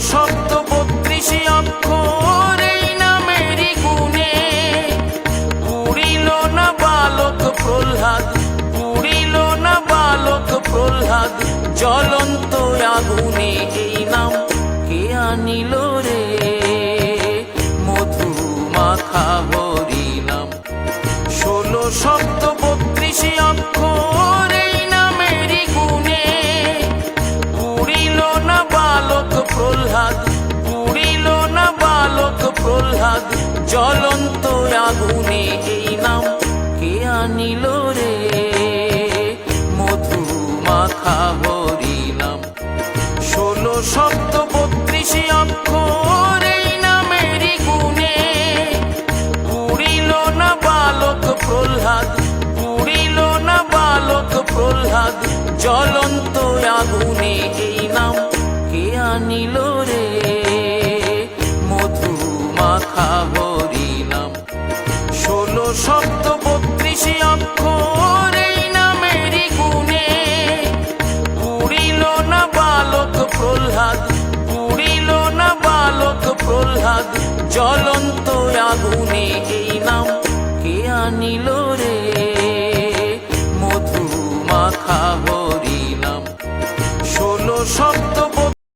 1632 অক্ষর এই নামেরই গুণে পুরিল না বালক প্রহ্লাদ, পুরিল না বালক প্রহ্লাদ জ্বলন্ত আগুনে। এই নাম কে আনিল রে মধু মাখা হরি নাম। 1632 অক্ষর এই নামেরই গুণে পুরিল না বালক প্রহ্লাদ, পুরিল না বালক প্রহ্লাদ জ্বলন্ত আগুনে। এই নাম কে আনিল রে মধু মাখা হরি নাম। 1632 অক্ষর এই নামেরই গুণে পুরিল না বালক প্রহ্লাদ, পুরিল না বালক প্রহ্লাদ জ্বলন্ত আগুনে। এই নাম কে আনিল রে মধু মাখা হরি নাম। 1632 অক্ষর এই নামেরই গুণে পুরিল না বালক প্রহ্লাদ, পুরিল না বালক প্রহ্লাদ জ্বলন্ত আগুনে। এই নাম কে আনিল রে মধু মাখা হরি নাম। 1632